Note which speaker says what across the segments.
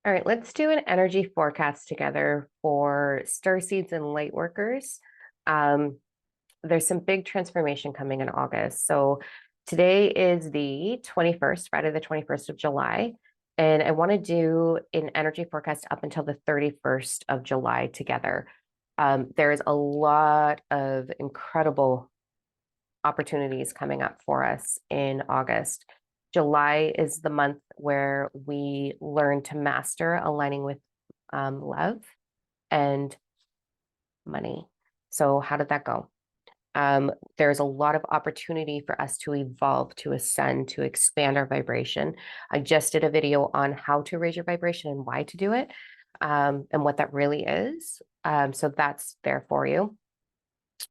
Speaker 1: All right, let's do an energy forecast together for Starseeds and Lightworkers. Um, there's some big transformation coming in August. So today is the 21st, Friday, the 21st of July. And I want to do an energy forecast up until the 31st of July together. There's a lot of incredible opportunities coming up for us in August. July is the month where we learn to master aligning with love and money. So, how did that go? There's a lot of opportunity for us to evolve, to ascend, to expand our vibration. I just did a video on how to raise your vibration and why to do it, and what that really is. So, that's there for you.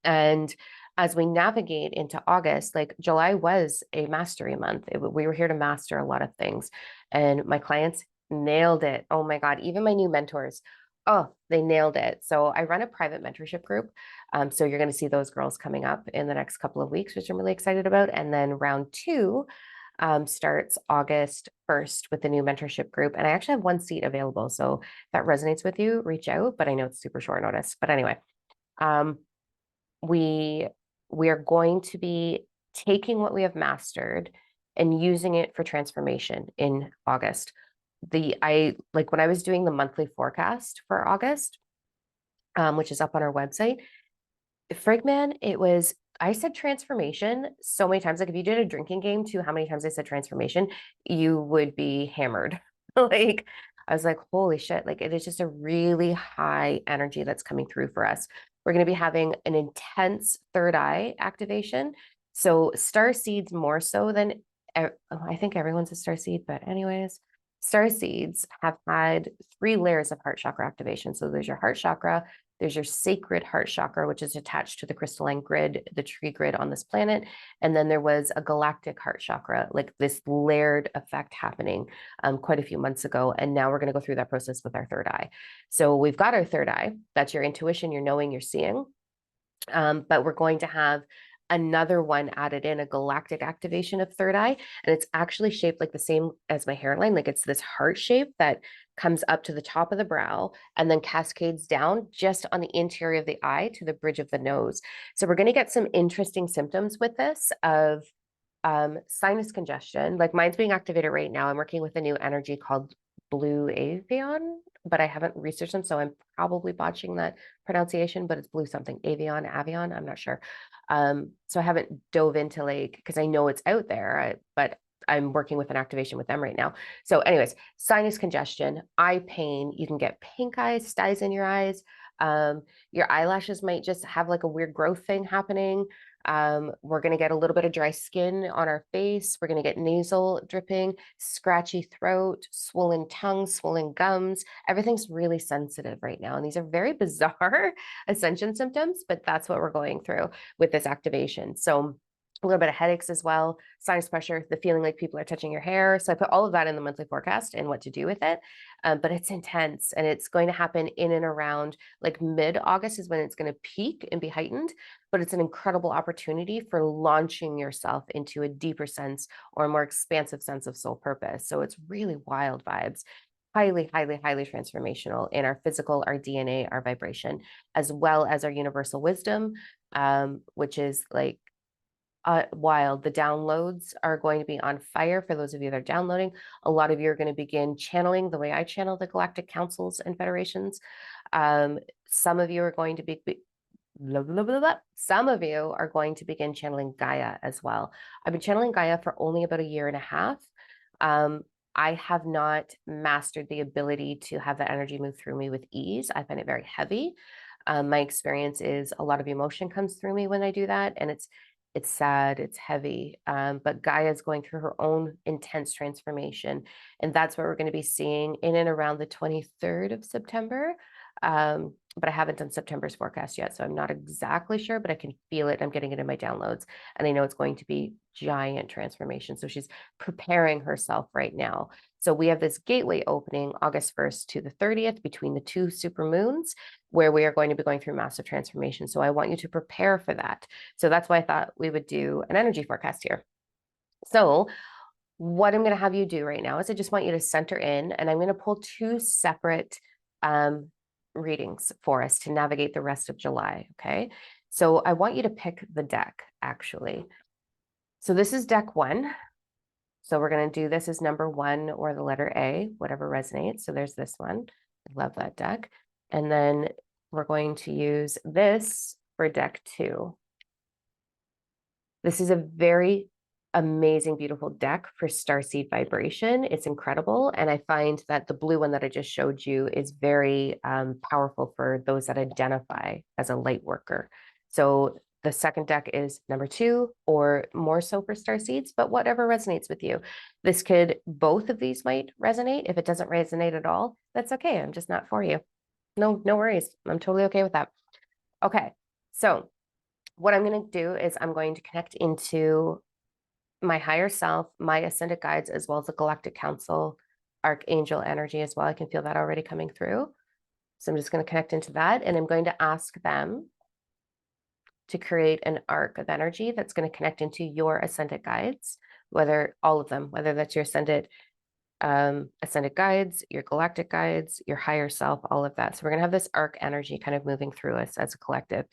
Speaker 1: And as we navigate into August, like July was a mastery month. We were here to master a lot of things. And my clients nailed it. Oh my God, even my new mentors. Oh, they nailed it. So I run a private mentorship group. So you're going to see those girls coming up in the next couple of weeks, which I'm really excited about. And then round two starts August 1st with the new mentorship group. And I actually have one seat available. So if that resonates with you, reach out. But I know it's super short notice. But anyway, um, we we are going to be taking what we have mastered and using it for transformation in August. I like when I was doing the monthly forecast for August, which is up on our website. Frigman, I said transformation so many times. Like if you did a drinking game to how many times I said transformation, you would be hammered. Like I was like, holy shit, like it is just a really high energy that's coming through for us. We're going to be having an intense third eye activation. So star seeds more so than I think everyone's a star seed, but anyways, star seeds have had three layers of heart chakra activation. So there's your heart chakra, there's your sacred heart chakra, which is attached to the crystalline grid, the tree grid on this planet. And then there was a galactic heart chakra, like this layered effect happening quite a few months ago. And now we're going to go through that process with our third eye. So we've got our third eye. That's your intuition, your knowing, your seeing. But we're going to have another one added in, a galactic activation of third eye. And it's actually shaped like the same as my hairline. Like it's this heart shape that comes up to the top of the brow and then cascades down just on the interior of the eye to the bridge of the nose. So we're going to get some interesting symptoms with this of sinus congestion. Like mine's being activated right now. I'm working with a new energy called Blue Avion, but I haven't researched them, so I'm probably botching that pronunciation, but it's blue something, Avion, I'm not sure. So I haven't dove into like, because I know it's out there, but I'm working with an activation with them right now. So anyways, sinus congestion, eye pain, you can get pink eyes, styes in your eyes. Your eyelashes might just have like a weird growth thing happening. We're going to get a little bit of dry skin on our face. We're going to get nasal dripping, scratchy throat, swollen tongue, swollen gums. Everything's really sensitive right now. And these are very bizarre ascension symptoms, but that's what we're going through with this activation. So a little bit of headaches as well, sinus pressure, the feeling like people are touching your hair. So I put all of that in the monthly forecast and what to do with it. But it's intense and it's going to happen in and around like mid-August is when it's going to peak and be heightened. But it's an incredible opportunity for launching yourself into a deeper sense or a more expansive sense of soul purpose. So it's really wild vibes. Highly, highly, highly transformational in our physical, our DNA, our vibration, as well as our universal wisdom, which is like wild. The downloads are going to be on fire for those of you that are downloading. A lot of you are going to begin channeling the way I channel the galactic councils and federations. Some of you are going to be blah, blah, blah, blah. Some of you are going to begin channeling Gaia as well. I've been channeling Gaia for only about a year and a half. I have not mastered the ability to have that energy move through me with ease. I find it very heavy. My experience is a lot of emotion comes through me when I do that, and it's sad, it's heavy. But Gaia is going through her own intense transformation, and that's what we're going to be seeing in and around the 23rd of September. But I haven't done September's forecast yet, so I'm not exactly sure, but I can feel it. I'm getting it in my downloads, and I know it's going to be giant transformation. So she's preparing herself right now. So we have this gateway opening August 1st to the 30th between the two super moons, where we are going to be going through massive transformation. So I want you to prepare for that. So that's why I thought we would do an energy forecast here. So what I'm going to have you do right now is I just want you to center in, and I'm going to pull two separate readings for us to navigate the rest of July. Okay. So I want you to pick the deck, actually. So this is deck one. So we're going to do this as number one or the letter A, whatever resonates. So there's this one. I love that deck. And then we're going to use this for deck two. This is a very amazing, beautiful deck for starseed vibration. It's incredible. And I find that the blue one that I just showed you is very powerful for those that identify as a light worker. So the second deck is number two, or more so for starseeds, but whatever resonates with you. This could, both of these might resonate. If it doesn't resonate at all, that's okay. I'm just not for you. No worries. I'm totally okay with that. Okay. So what I'm going to do is I'm going to connect into my higher self, my ascended guides, as well as the galactic council, archangel energy as well. I can feel that already coming through. So I'm just going to connect into that, and I'm going to ask them to create an arc of energy that's going to connect into your ascended guides, whether all of them, whether that's your ascended guides, your galactic guides, your higher self, all of that. So we're going to have this arc energy kind of moving through us as a collective.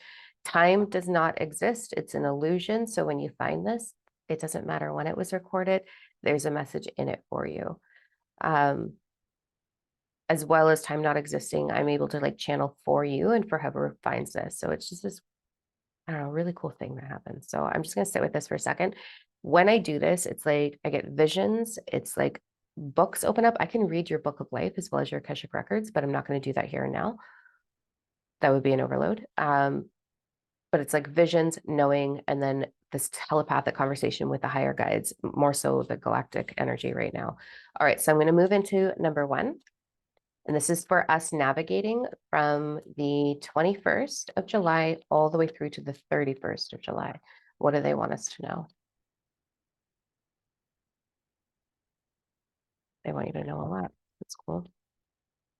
Speaker 1: Time does not exist. It's an illusion. So when you find this, it doesn't matter when it was recorded. There's a message in it for you. As well as time not existing, I'm able to like channel for you and for whoever finds this. So it's just this, I don't know, really cool thing that happens. So I'm just going to sit with this for a second. When I do this, it's like I get visions. It's like books open up. I can read your book of life as well as your Akashic records, but I'm not going to do that here and now. That would be an overload. But it's like visions, knowing, and then this telepathic conversation with the higher guides, more so the galactic energy right now. All right, so I'm going to move into number one. And this is for us navigating from the 21st of July all the way through to the 31st of July. What do they want us to know? They want you to know a lot. That's cool.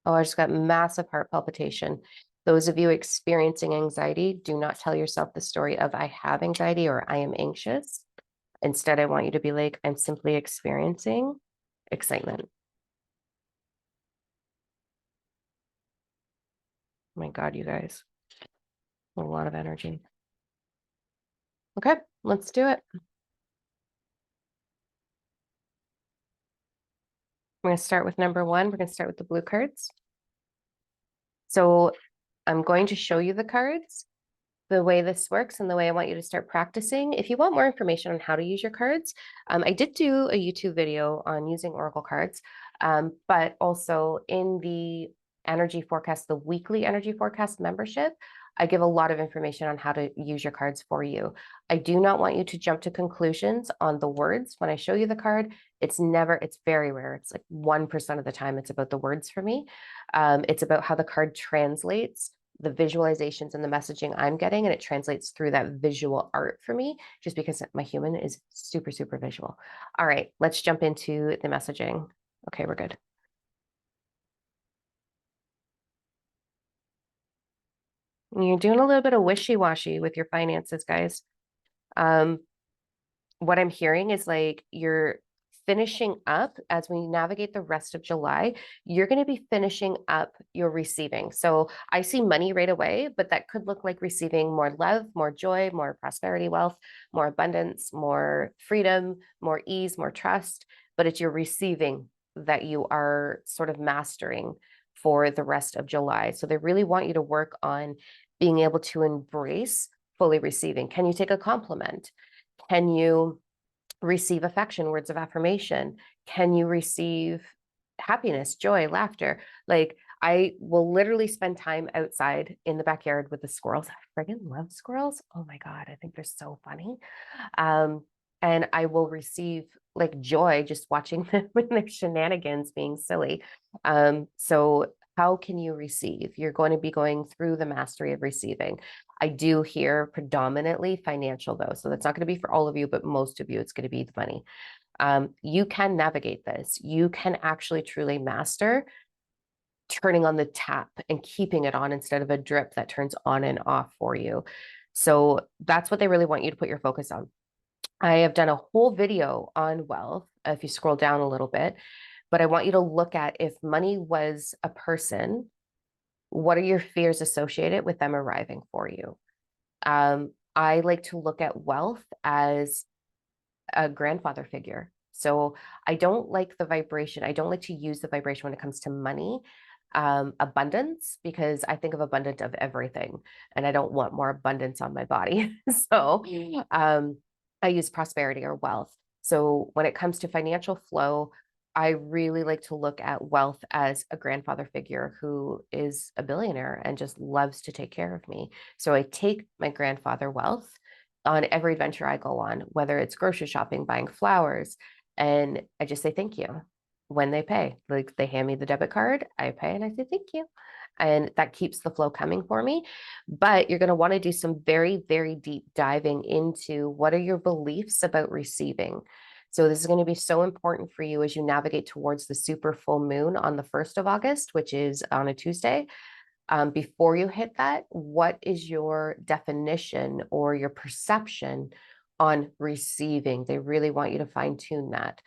Speaker 1: Oh, I just got massive heart palpitation. Those of you experiencing anxiety, do not tell yourself the story of I have anxiety or I am anxious. Instead, I want you to be like, I'm simply experiencing excitement. Oh my God, you guys. A lot of energy. Okay, let's do it. We're going to start with number one. We're going to start with the blue cards. So I'm going to show you the cards, the way this works, and the way I want you to start practicing. If you want more information on how to use your cards, I did do a YouTube video on using Oracle cards, but also in the energy forecast, the weekly energy forecast membership, I give a lot of information on how to use your cards for you. I do not want you to jump to conclusions on the words. When I show you the card, it's very rare. It's like 1% of the time it's about the words for me. It's about how the card translates the visualizations and the messaging I'm getting, and it translates through that visual art for me, just because my human is super, super visual. All right, let's jump into the messaging. Okay, we're good. You're doing a little bit of wishy-washy with your finances, guys. What I'm hearing is like you're finishing up as we navigate the rest of July. You're going to be finishing up your receiving. So I see money right away, but that could look like receiving more love, more joy, more prosperity, wealth, more abundance, more freedom, more ease, more trust. But it's your receiving that you are sort of mastering for the rest of July. So they really want you to work on being able to embrace fully receiving. Can you take a compliment? Can you receive affection, words of affirmation? Can you receive happiness, joy, laughter? Like I will literally spend time outside in the backyard with the squirrels. I friggin' love squirrels. Oh my God, I think they're so funny. And I will receive like joy just watching them with their shenanigans being silly. So how can you receive? You're going to be going through the mastery of receiving. I do hear predominantly financial though. So that's not going to be for all of you, but most of you, it's going to be the money. You can navigate this. You can actually truly master turning on the tap and keeping it on instead of a drip that turns on and off for you. So that's what they really want you to put your focus on. I have done a whole video on wealth if you scroll down a little bit. But I want you to look at, if money was a person, what are your fears associated with them arriving for you? I like to look at wealth as a grandfather figure. So I don't like the vibration. I don't like to use the vibration when it comes to money, abundance, because I think of abundant of everything, and I don't want more abundance on my body. So I use prosperity or wealth. So when it comes to financial flow, I really like to look at wealth as a grandfather figure who is a billionaire and just loves to take care of me. So I take my grandfather wealth on every adventure I go on, whether it's grocery shopping, buying flowers, and I just say thank you when they pay. Like they hand me the debit card, I pay and I say thank you. And that keeps the flow coming for me. But you're going to want to do some very, very deep diving into what are your beliefs about receiving. So this is going to be so important for you as you navigate towards the super full moon on the 1st of August, which is on a Tuesday. Before you hit that, what is your definition or your perception on receiving? They really want you to fine tune that.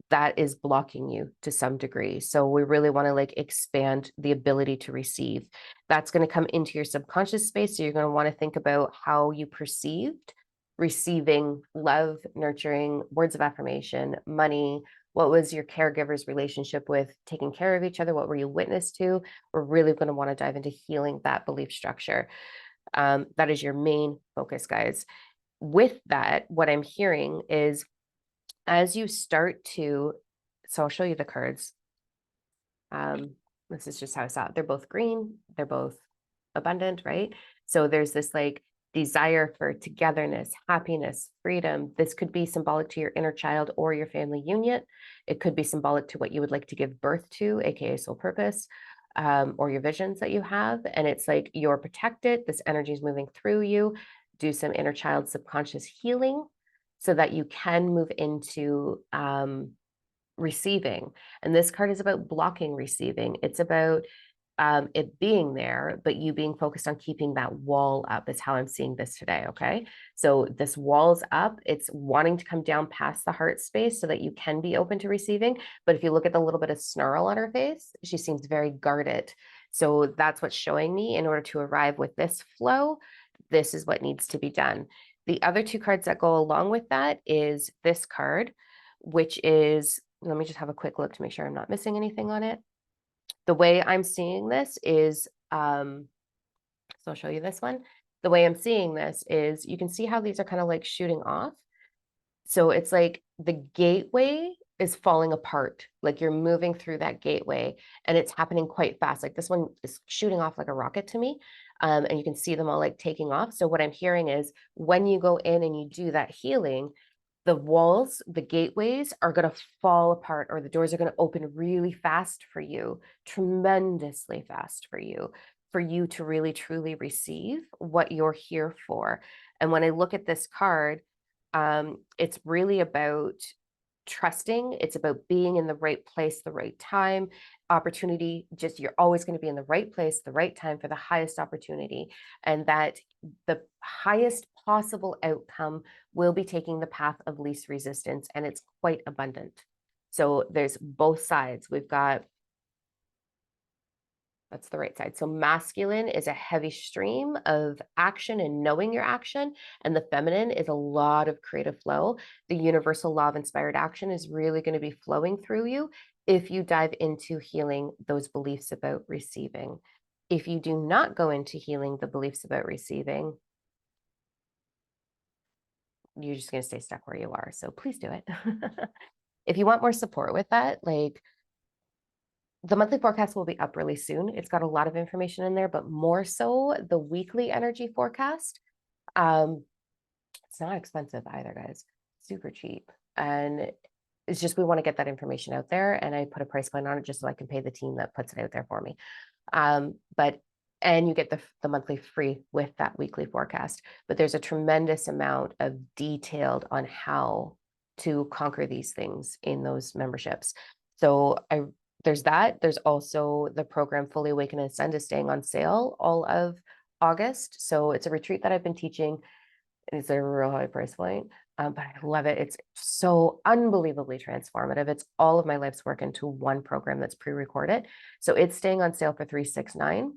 Speaker 1: That is blocking you to some degree. So we really want to like expand the ability to receive. That's going to come into your subconscious space. So you're going to want to think about how you perceived receiving love, nurturing, words of affirmation, money. What was your caregiver's relationship with taking care of each other? What were you witness to? We're really going to want to dive into healing that belief structure. That is your main focus, guys. With that, what I'm hearing is as you start to, so I'll show you the cards. This is just how I saw it. They're both green. They're both abundant, right? So there's this like desire for togetherness, happiness, freedom. This could be symbolic to your inner child or your family union. It could be symbolic to what you would like to give birth to, aka soul purpose, or your visions that you have. And it's like you're protected. This energy is moving through you. Do some inner child subconscious healing so that you can move into receiving. And this card is about blocking receiving. It's about it being there, but you being focused on keeping that wall up is how I'm seeing this today. Okay. So this wall's up. It's wanting to come down past the heart space so that you can be open to receiving. But if you look at the little bit of snarl on her face, she seems very guarded. So that's what's showing me in order to arrive with this flow. This is what needs to be done. The other two cards that go along with that is this card, which is, let me just have a quick look to make sure I'm not missing anything on it. The way I'm seeing this is, so I'll show you this one. The way I'm seeing this is you can see how these are kind of like shooting off. So it's like the gateway is falling apart. Like you're moving through that gateway and it's happening quite fast. Like this one is shooting off like a rocket to me. And you can see them all like taking off. So what I'm hearing is when you go in and you do that healing, the walls, the gateways are going to fall apart, or the doors are going to open really fast for you, tremendously fast for you to really truly receive what you're here for. And when I look at this card, it's really about trusting. It's about being in the right place, the right time, opportunity. Just you're always going to be in the right place, the right time for the highest opportunity, and that the highest possible outcome will be taking the path of least resistance, and it's quite abundant. So there's both sides. We've got, that's the right side. So masculine is a heavy stream of action and knowing your action, and the feminine is a lot of creative flow. The universal law of inspired action is really going to be flowing through you if you dive into healing those beliefs about receiving. If you do not go into healing the beliefs about receiving, you're just going to stay stuck where you are. So please do it. If you want more support with that, like the monthly forecast will be up really soon. It's got a lot of information in there, but more so the weekly energy forecast. It's not expensive either, guys. Super cheap. And it's just we want to get that information out there. And I put a price point on it just so I can pay the team that puts it out there for me. And you get the monthly free with that weekly forecast. But there's a tremendous amount of detailed on how to conquer these things in those memberships. So there's that. There's also the program Fully Awaken and Ascend is staying on sale all of August. So it's a retreat that I've been teaching. It's a real high price point, But I love it. It's so unbelievably transformative. It's all of my life's work into one program that's pre-recorded. So it's staying on sale for $369.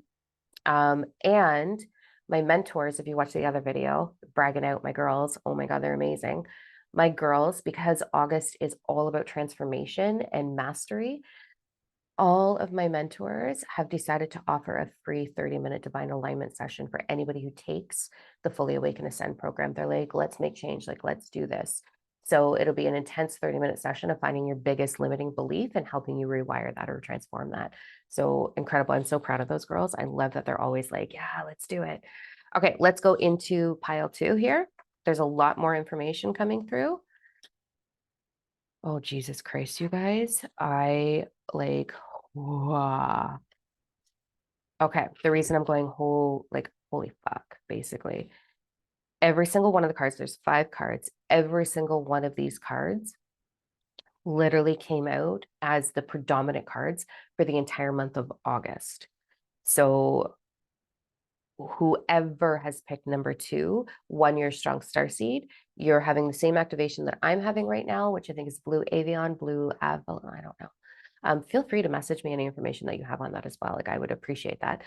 Speaker 1: And my mentors, if you watch the other video, bragging out my girls, oh my God, they're amazing. My girls, because August is all about transformation and mastery, all of my mentors have decided to offer a free 30-minute divine alignment session for anybody who takes the Fully Awaken Ascend program. They're like, let's make change, like, let's do this. So it'll be an intense 30-minute session of finding your biggest limiting belief and helping you rewire that or transform that. So incredible. I'm so proud of those girls. I love that they're always like, yeah, let's do it. Okay, let's go into pile 2 here. There's a lot more information coming through. Oh, Jesus Christ, you guys. I like, wow. Okay, the reason I'm going holy fuck, basically. Every single one of the cards, there's 5 cards. Every single one of these cards literally came out as the predominant cards for the entire month of August. So whoever has picked number 2, 1 year strong starseed, you're having the same activation that I'm having right now, which I think is blue avian, blue avalon, I don't know. Feel free to message me any information that you have on that as well. Like, I would appreciate that.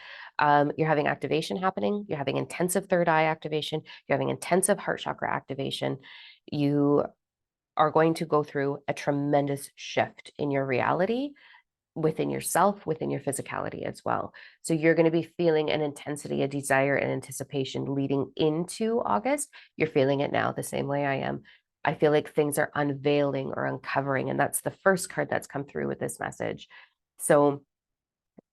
Speaker 1: You're having activation happening. You're having intensive third eye activation. You're having intensive heart chakra activation. You are going to go through a tremendous shift in your reality within yourself, within your physicality as well. So you're going to be feeling an intensity, a desire, and anticipation leading into August. You're feeling it now the same way I am. I feel like things are unveiling or uncovering, and that's the first card that's come through with this message. So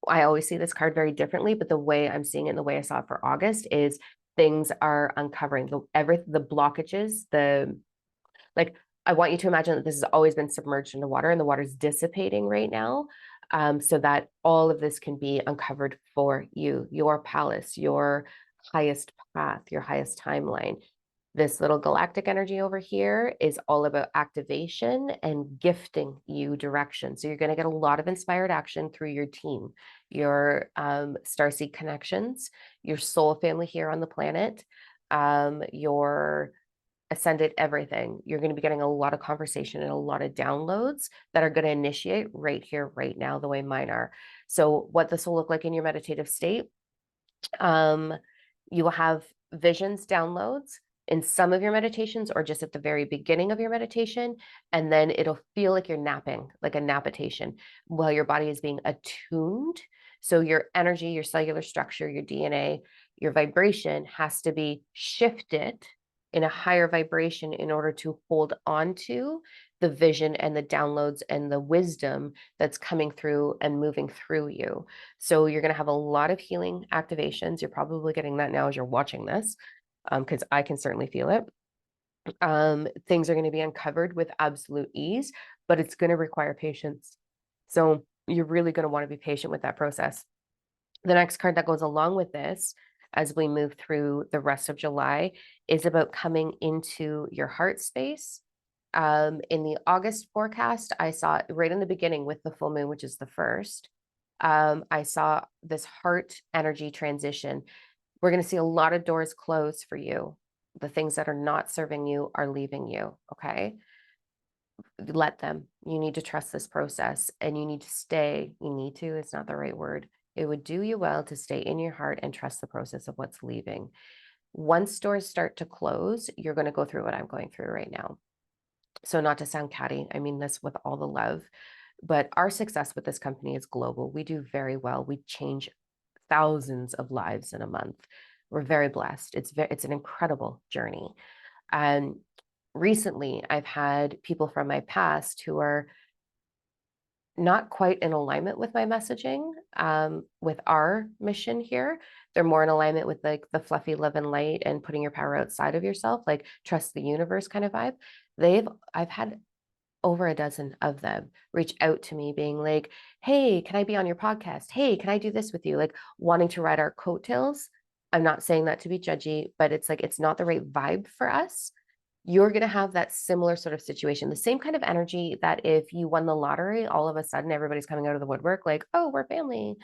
Speaker 1: I always see this card very differently, but the way I'm seeing it and the way I saw it for August is things are uncovering the blockages, like, I want you to imagine that this has always been submerged into water and the water's dissipating right now, so that all of this can be uncovered for you, your palace, your highest path, your highest timeline. This little galactic energy over here is all about activation and gifting you direction. So you're going to get a lot of inspired action through your team, your starseed connections, your soul family here on the planet, your ascended everything. You're going to be getting a lot of conversation and a lot of downloads that are going to initiate right here, right now, the way mine are. So what this will look like in your meditative state, you will have visions, downloads in some of your meditations or just at the very beginning of your meditation. And then it'll feel like you're napping, like a napitation, while your body is being attuned. So your energy, your cellular structure, your DNA, your vibration has to be shifted in a higher vibration in order to hold on to the vision and the downloads and the wisdom that's coming through and moving through you. So you're going to have a lot of healing activations. You're probably getting that now as you're watching this, because I can certainly feel it. Things are going to be uncovered with absolute ease, but it's going to require patience. So you're really going to want to be patient with that process. The next card that goes along with this, as we move through the rest of July, is about coming into your heart space. In the August forecast, I saw right in the beginning with the full moon, which is the first, I saw this heart energy transition. We're going to see a lot of doors close for you. The things that are not serving you are leaving you. Okay. Let them. You need to trust this process and you need to stay. You need to, it's not the right word. It would do you well to stay in your heart and trust the process of what's leaving. Once doors start to close, you're going to go through what I'm going through right now. So, not to sound catty, I mean this with all the love, but our success with this company is global. We do very well. We change thousands of lives in a month. We're very blessed. It's an incredible journey. And recently, I've had people from my past who are not quite in alignment with my messaging, with our mission here. They're more in alignment with like the fluffy love and light and putting your power outside of yourself, like trust the universe kind of vibe. I've had over a dozen of them reach out to me being like, hey, can I be on your podcast? Hey, can I do this with you? Like wanting to ride our coattails. I'm not saying that to be judgy, but it's like, it's not the right vibe for us. You're going to have that similar sort of situation, the same kind of energy that if you won the lottery, all of a sudden everybody's coming out of the woodwork like, oh, we're family.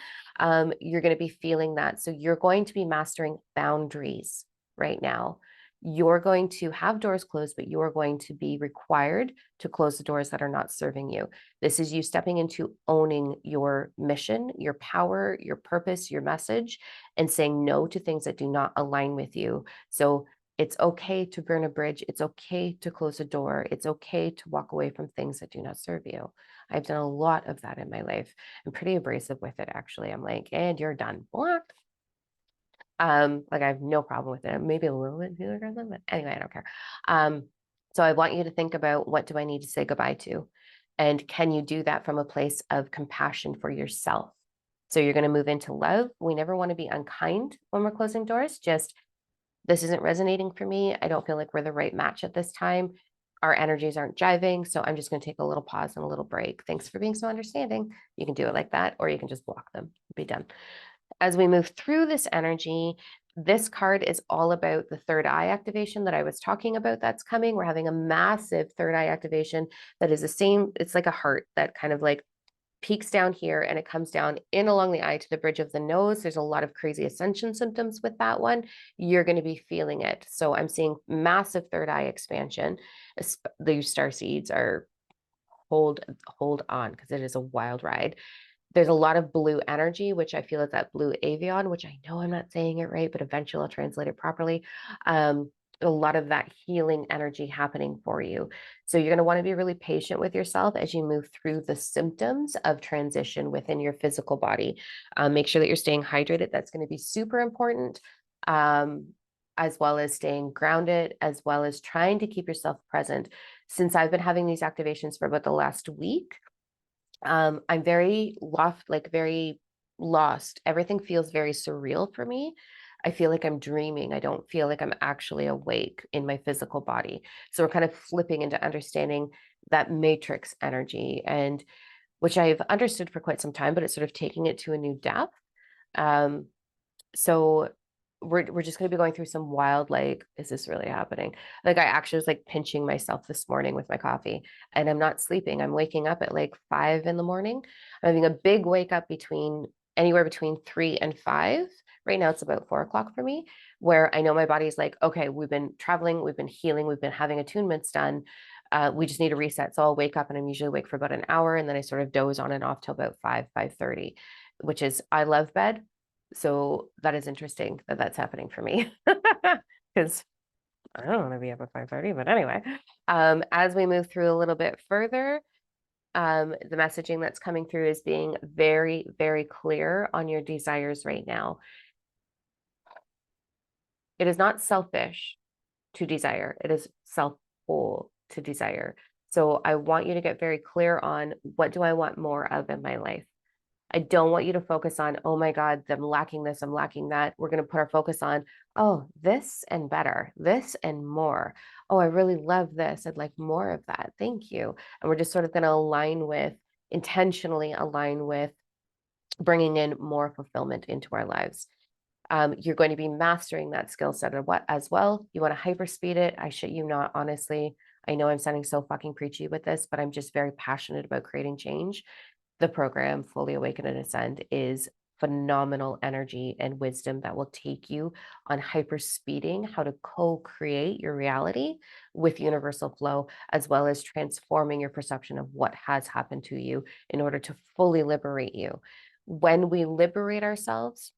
Speaker 1: You're going to be feeling that. So you're going to be mastering boundaries right now. you're going to have doors closed, but you are going to be required to close the doors that are not serving you. This is you stepping into owning your mission, your power, your purpose, your message, and saying no to things that do not align with you. So it's okay to burn a bridge. It's okay to close a door. It's okay to walk away from things that do not serve you. I've done a lot of that in my life. I'm pretty abrasive with it, actually. I'm like, and you're done. Block. Like I have no problem with it. Maybe a little bit too aggressive, but anyway, I don't care. So I want you to think about, what do I need to say goodbye to? And can you do that from a place of compassion for yourself? So you're going to move into love. We never want to be unkind when we're closing doors. Just, this isn't resonating for me. I don't feel like we're the right match at this time. Our energies aren't jiving. So I'm just going to take a little pause and a little break. Thanks for being so understanding. You can do it like that, or you can just block them, be done. As we move through this energy, this card is all about the third eye activation that I was talking about that's coming. We're having a massive third eye activation that is the same. It's like a heart that kind of like peaks down here and it comes down in along the eye to the bridge of the nose. There's a lot of crazy ascension symptoms with that one. You're going to be feeling it. So I'm seeing massive third eye expansion. These star seeds are hold on, because it is a wild ride. There's a lot of blue energy, which I feel is that blue avian, which I know I'm not saying it right, but eventually I'll translate it properly. A lot of that healing energy happening for you. So you're going to want to be really patient with yourself as you move through the symptoms of transition within your physical body. Make sure that you're staying hydrated. That's going to be super important. As well as staying grounded, as well as trying to keep yourself present. Since I've been having these activations for about the last week, I'm very very lost. Everything feels very surreal for me. I feel like I'm dreaming. I don't feel like I'm actually awake in my physical body. So we're kind of flipping into understanding that matrix energy, and which I've understood for quite some time, but it's sort of taking it to a new depth. Um, so we're just going to be going through some wild, like, is this really happening? Like, I actually was like pinching myself this morning with my coffee, and I'm not sleeping. I'm waking up at like 5 in the morning. I'm having a big wake up anywhere between 3 and 5. Right now it's about 4 o'clock for me, where I know my body's like, okay, we've been traveling, we've been healing, we've been having attunements done. We just need a reset. So I'll wake up, and I'm usually awake for about an hour, and then I sort of doze on and off till about 5:30, which is, I love bed. So that is interesting that that's happening for me, because I don't want to be up at 5:30, but anyway. As we move through a little bit further, the messaging that's coming through is being very, very clear on your desires right now. It is not selfish to desire. It is self-whole to desire. So I want you to get very clear on, what do I want more of in my life? I don't want you to focus on, oh my God, I'm lacking this, I'm lacking that. We're going to put our focus on, oh, this and better, this and more. Oh, I really love this. I'd like more of that. Thank you. And we're just sort of going to intentionally align with bringing in more fulfillment into our lives. You're going to be mastering that skill set as well. You want to hyperspeed it. I shit you not, honestly. I know I'm sounding so fucking preachy with this, but I'm just very passionate about creating change. The program Fully Awaken and Ascend is phenomenal energy and wisdom that will take you on hyper speeding how to co-create your reality with universal flow, as well as transforming your perception of what has happened to you in order to fully liberate you. When we liberate ourselves,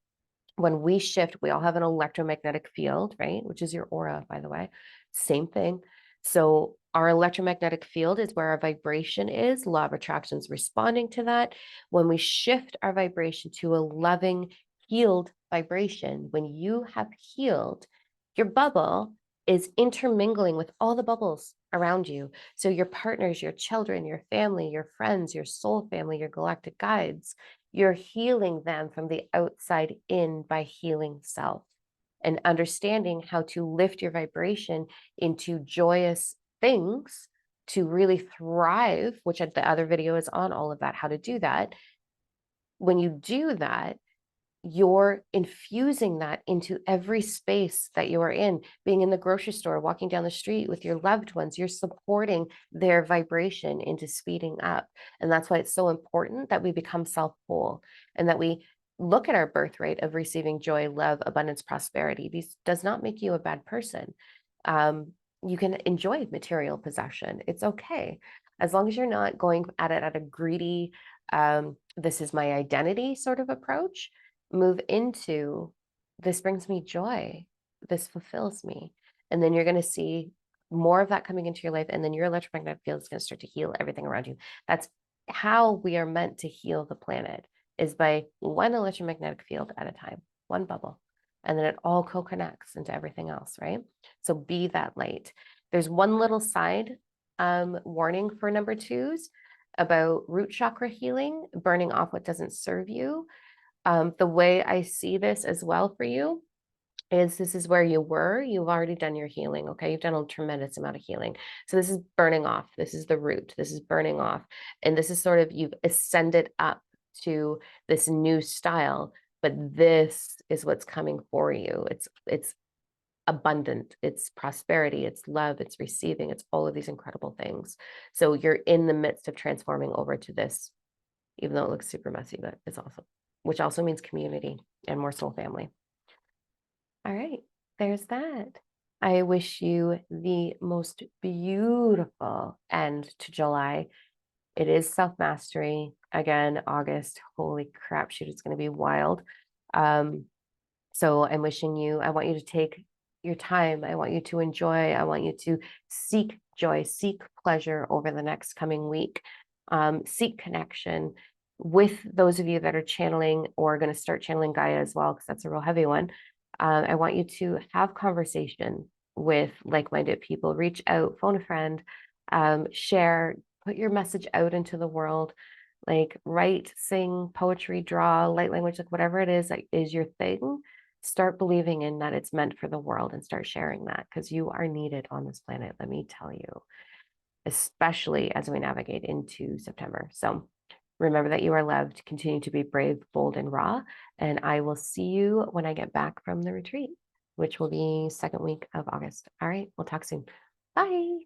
Speaker 1: when we shift, we all have an electromagnetic field, right? Which is your aura, by the way. Same thing. So our electromagnetic field is where our vibration is. Law of attraction is responding to that. When we shift our vibration to a loving, healed vibration, when you have healed, your bubble is intermingling with all the bubbles around you. So your partners, your children, your family, your friends, your soul family, your galactic guides, you're healing them from the outside in by healing self and understanding how to lift your vibration into joyous things to really thrive, which the other video is on all of that, how to do that. When you do that, you're infusing that into every space that you are in. Being in the grocery store, walking down the street with your loved ones, you're supporting their vibration into speeding up. And that's why it's so important that we become self-whole and that we look at our birthright of receiving joy, love, abundance, prosperity. These does not make you a bad person. You can enjoy material possession. It's okay. As long as you're not going at it at a greedy, this is my identity sort of approach, move into this brings me joy. This fulfills me. And then you're going to see more of that coming into your life. And then your electromagnetic field is going to start to heal everything around you. That's how we are meant to heal the planet, is by one electromagnetic field at a time, one bubble. And then it all co-connects into everything else, right? So be that light. There's one little side warning for number twos about root chakra healing, burning off what doesn't serve you. The way I see this as well for you is this is where you were. You've already done your healing. Okay. You've done a tremendous amount of healing. So this is burning off. This is the root. This is burning off. And this is sort of, you've ascended up to this new style, but this is what's coming for you. It's abundant, it's prosperity, it's love, it's receiving, it's all of these incredible things. So you're in the midst of transforming over to this, even though it looks super messy, but it's awesome, which also means community and more soul family. All right, there's that. I wish you the most beautiful end to July. It is self-mastery. Again, August, holy crap, shoot, it's going to be wild. So I'm wishing you, I want you to take your time. I want you to enjoy. I want you to seek joy, seek pleasure over the next coming week, seek connection with those of you that are channeling or going to start channeling Gaia as well, because that's a real heavy one. I want you to have conversation with like-minded people, reach out, phone a friend, share, put your message out into the world, like write, sing, poetry, draw, light language, like whatever it is that is your thing. Start believing in that it's meant for the world and start sharing that, because you are needed on this planet, let me tell you, especially as we navigate into September. So remember that you are loved. Continue to be brave, bold, and raw. And I will see you when I get back from the retreat, which will be second week of August. All right, we'll talk soon. Bye.